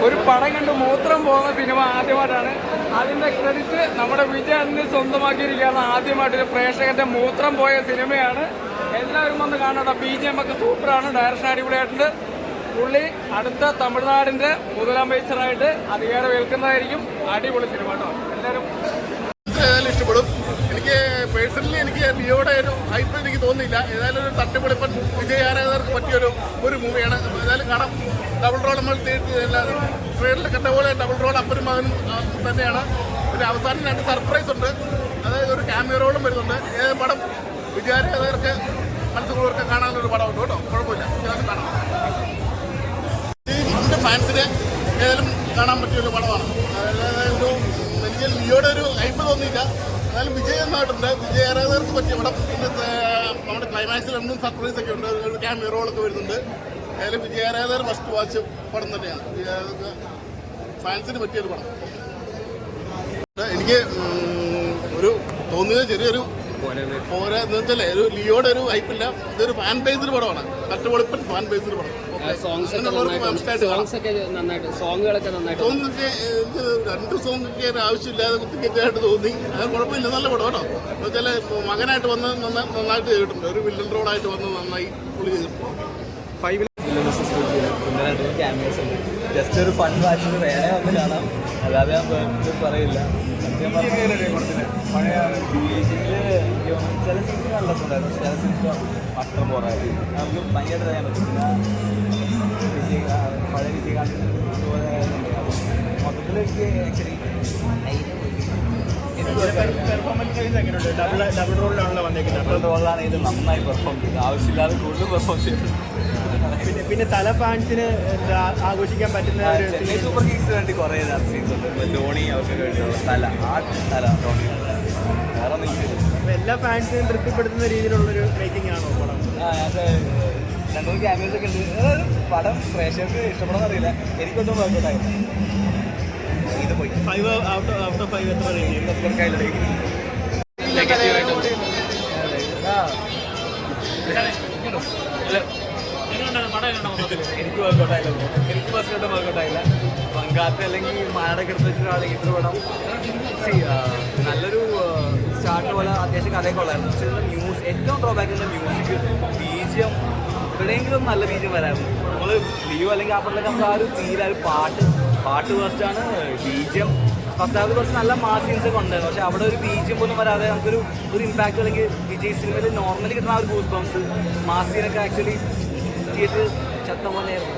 ഒരു പടം കണ്ട് മൂത്രം പോകുന്ന സിനിമ ആദ്യമായിട്ടാണ്. അതിൻ്റെ ക്രെഡിറ്റ് നമ്മുടെ വിജയന് സ്വന്തമാക്കിയിരിക്കുകയാണ്. ആദ്യമായിട്ട് പ്രേക്ഷകന്റെ മൂത്രം പോയ സിനിമയാണ്. എല്ലാവരും വന്ന് കാണണം. BGM ഒക്കെ സൂപ്പറാണ്. ഡയറക്ഷൻ അടിപൊളിയായിട്ടുണ്ട്. പുള്ളി അടുത്ത തമിഴ്നാടിന്റെ മുതലാം പേച്ചറായിട്ട് അധികാരം ഏൽക്കുന്നതായിരിക്കും. അടിപൊളി സിനിമ കേട്ടോ. എല്ലാവരും ഇഷ്ടപ്പെടും. എനിക്ക് പേഴ്സണലി എനിക്ക് ലിയോയുടെ ഒരു ഹൈപ്പ് എനിക്ക് തോന്നുന്നില്ല. ഏതായാലും ഒരു തട്ടുപൊളിപ്പൻ വിജയ് ആരാധകർക്ക് പറ്റിയൊരു മൂവിയാണ്. ഏതായാലും കാണാം. ഡബിൾ റോൾ നമ്മൾ ട്രെയിനിൽ കണ്ട പോലെ ഡബിൾ റോൾ അപ്പനും മകനും തന്നെയാണ്. ഒരു അവസാനം 2 സർപ്രൈസ് ഉണ്ട്. അതായത് ഒരു ക്യാമിയോ റോളും വരുന്നുണ്ട്. ഏത് പടം വിജയ് ആരാധകർക്ക് മനസ്സുള്ളവർക്ക് കാണാനൊരു പടമുണ്ട് കേട്ടോ. കുഴപ്പമില്ല, കാണാം. ഇതിൻ്റെ ഫാൻസിന് ഏതായാലും കാണാൻ പറ്റിയൊരു പടമാണ്. അതായത് എനിക്ക് ലിയോയുടെ ഒരു ഹൈപ്പ് തോന്നിയില്ല. എന്നാലും വിജയ് എന്നായിട്ടുണ്ട്. വിജയ് ആരാധകർക്ക് പറ്റിയ പടം. പിന്നെ നമ്മുടെ ക്ലൈമാക്സിൽ ഒന്നും സർപ്രൈസ് ഒക്കെ ഉണ്ട്. ഒരു ക്യാമിയോ റോളൊക്കെ വരുന്നുണ്ട്. ഏതായാലും വിജയ് ആരാധകർ മസ്റ്റ് വാച്ച് പടം തന്നെയാണ്. ഫാൻസിന് പറ്റിയൊരു പടം. എനിക്ക് ഒരു തോന്നിയത് ചെറിയൊരു പോരാ എന്ന് വെച്ചാൽ ഒരു ലിയോയുടെ ഒരു ഹൈപ്പില്ല. ഇതൊരു ഫാൻ ബേസ്ഡ് പടമാണ്. തട്ടുപൊളിപ്പൻ ഫാൻ ബേസ്ഡ് പടം. സോങ്ങുകളൊക്കെ 2 സോങ്ങൊക്കെ ആവശ്യമില്ലാതെ കുത്തിക്കേറ്റായിട്ട് തോന്നി. അത് കുഴപ്പമില്ല, നല്ല പടം കേട്ടോ. എന്ന് വെച്ചാൽ മകനായിട്ട് വന്ന് നന്നായിട്ട് ചെയ്തിട്ടുണ്ട്. ഒരു വില്ലൻ റോഡായിട്ട് വന്ന് നന്നായി പുള്ളി ചെയ്തിട്ടുണ്ട്. ജസ്റ്റ് ഒരു ഫൺ വാച്ചിന് വേറെ വന്ന് കാണാം. അല്ലാതെ ഞാൻ പറയില്ല. സത്യം പറഞ്ഞാൽ ചില സീൻസ് കണ്ടിട്ടുണ്ടായിരുന്നു. ചില സീൻസ് അത്ര പോറായിരുന്നു. നമുക്ക് ഭയങ്കരമായിട്ട് അറിയാൻ പറ്റും. പിന്നെ പഴയ വിജയകാന്ത് മൊത്തത്തിൽ എനിക്ക് ആക്ച്വലി ഡബിൾ റോളിലാണല്ലോ വന്നേക്കുന്നത്. ഡബിൾ റോളിലാണ് ഇത് നന്നായി പെർഫോം ചെയ്തത്. ആവശ്യമില്ലാതെ കൂടുതൽ പെർഫോം ചെയ്തത്. പിന്നെ തല ഫാൻസിന് ആഘോഷിക്കാൻ പറ്റുന്ന ചെന്നൈ സൂപ്പർ കിങ്സിന് വേണ്ടി കുറേ സീൻസ് ഉണ്ട്. ധോണി അവർക്ക് കഴിഞ്ഞുള്ള തല ധോണി വേറെ ഒന്നും. എല്ലാ ഫാൻസിനും തൃപ്തിപ്പെടുത്തുന്ന രീതിയിലുള്ളൊരു മേക്കിംഗ് ആണോ പടം? അത് 2 ക്യാമറസ് ഒക്കെ ഉണ്ട്. പടം പ്രേക്ഷകർക്ക് ഇഷ്ടപ്പെടാൻ അറിയില്ല. എനിക്കൊന്നും വർക്കൗട്ടായില്ല. ഇത് പോയി 5 ഔട്ട് ഓഫ് 5 എത്ര റേറ്റിംഗ്? എനിക്ക് വർക്കൗട്ടായില്ല. എനിക്ക് ഫസ്റ്റ് വർക്കൗട്ടായില്ല. പങ്കാത്ത അല്ലെങ്കിൽ മാനടൊക്കെ എടുത്ത് വെച്ചിട്ടാണെങ്കിൽ ഇത്ര പടം നല്ലൊരു സ്റ്റാർട്ട് പോലെ അത്യാവശ്യം കഥയൊക്കെ ഉള്ളായിരുന്നു. പക്ഷേ മ്യൂസിക് ഏറ്റവും ഡ്രോബാക്ക് ചെയ്യുന്ന മ്യൂസിക് BGM എവിടെയെങ്കിലും നല്ല BGM വരായിരുന്നു. നമ്മൾ ലിയോ അല്ലെങ്കിൽ ആ പടത്തിലൊക്കെ നമുക്ക് ആ ഒരു ഫീൽ, ആ ഒരു പാട്ട് ഫസ്റ്റാണ്. BGM ഫസ്റ്റ് ഹാഫ് കുറച്ച് നല്ല മാസ് സീൻസ് ഒക്കെ ഉണ്ടായിരുന്നു. പക്ഷേ അവിടെ ഒരു BGM പോലും വരാതെ നമുക്കൊരു ഇമ്പാക്റ്റ് അല്ലെങ്കിൽ വിജയ് സിനിമയിൽ നോർമലി കിട്ടുന്ന ആ ഒരു ഗൂസ് ബംസ് മാസ് സീനൊക്കെ ആക്ച്വലി തിയേറ്റർ ചത്ത പോലെയായിരുന്നു.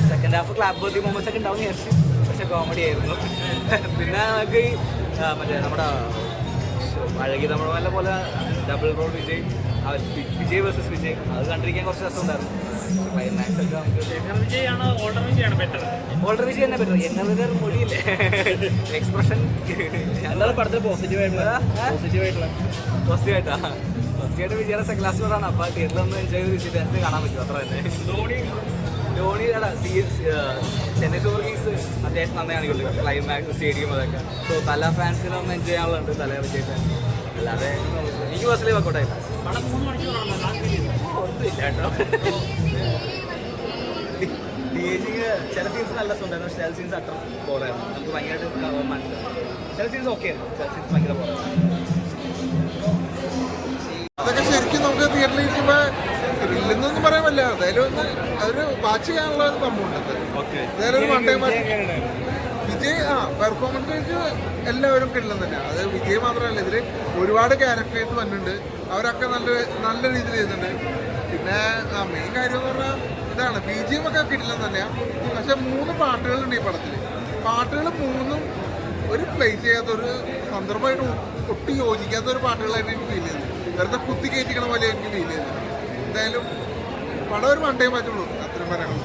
സെക്കൻഡ് ഹാഫ് ക്ലാപ്പ് ബർത്തി മൊമെന്റ്സ് ഒക്കെ ഉണ്ടാവും വിചാരിച്ചു. പക്ഷെ കോമഡി ആയിരുന്നു. പിന്നെ നമുക്ക് മറ്റേ നമ്മുടെ അഴകി തമിഴ്മല പോലെ double role Vijay versus Vijay അത് കണ്ടിരിക്കാൻ കുറച്ച് രസമുണ്ടായിരുന്നു. ക്ലൈമാക്സ് ഒക്കെ നമുക്ക് ഓൾഡർ വിജയ് തന്നെ പറ്റും. എന്നതൊരു മൊഴിയില്ലേ എക്സ്പ്രഷൻ അല്ലാതെ പടത്തിൽ പോസിറ്റീവായിട്ടാ വിജയുടെ സെക്കൻഡ് ക്ലാസ് വരാണ്. അപ്പോൾ തിയേറ്ററിലൊന്ന് എൻജോയ് ചെയ്ത് വിസിറ്റ് കാണാൻ പറ്റും. അത്ര തന്നെ. ധോണിയുടെ ചെന്നൈ സൂപ്പർ കിങ്സ് അത്യാവശ്യം നന്നായി കാണിക്കുള്ളൂ. ക്ലൈമാക്സ് സ്റ്റേഡിയം അതൊക്കെ. സോ തല ഫാൻസിനൊന്നും എൻജോയ് ചെയ്യാനുള്ളത് തല വിജയ് ഫാൻസ്. അല്ലാതെ എനിക്ക് പേഴ്സണലി വർക്കൗട്ടായില്ല. ഒന്നുമില്ല കേട്ടോ. DAGക്ക് ചില സീൻസ് നല്ല രസമുണ്ടായിരുന്നു. ചില സീൻസ് അത്ര പോരായിരുന്നു. നമുക്ക് ഭയങ്കരമായിട്ട് മനസ്സിലാവും. ചില സീൻസ് ഓക്കെ ആയിരുന്നു. ചില സീൻസ് ഭയങ്കര പോരായിരുന്നു. അതൊക്കെ ശരിക്കും നമുക്ക് തിയേറ്ററിൽ ഇരിക്കുമ്പോൾ ഇല്ലെന്നൊന്നും പറയാൻ പറ്റില്ല. അതായാലും അതൊരു വാച്ച് ചെയ്യാനുള്ള ഒരു സംഭവമുണ്ട്. വിജയ് പെർഫോമൻസ് വെച്ച് എല്ലാവരും കിട്ടുന്നത് തന്നെയാണ്. അത് വിജയ് മാത്രമല്ല, ഇതിൽ ഒരുപാട് ക്യാരക്ടേഴ്സ് വന്നിട്ടുണ്ട്. അവരൊക്കെ നല്ല രീതിയിൽ ചെയ്യുന്നുണ്ട്. പിന്നെ മെയിൻ കാര്യം എന്ന് പറഞ്ഞാൽ ഇതാണ്, BGM ഒക്കെ കിട്ടില്ലെന്ന് തന്നെയാണ്. പക്ഷെ 3 പാട്ടുകളുണ്ട് ഈ പടത്തിൽ. പാട്ടുകൾ 3ഉം ഒരു പ്ലേസ് ചെയ്യാത്തൊരു സന്ദർഭമായിട്ട് ഒട്ടും യോജിക്കാത്ത ഒരു പാട്ടുകളായിട്ട് എനിക്ക് ഫീൽ ചെയ്യുന്നത്. വെറുതെ കുത്തി കയറ്റിക്കണ പോലെ എനിക്ക് ഫീൽ ചെയ്യുന്നത്. എന്തായാലും പടം ഒരു 1 ടൈം പറ്റുള്ളൂ. അത്രയും പറയാനുള്ളൂ.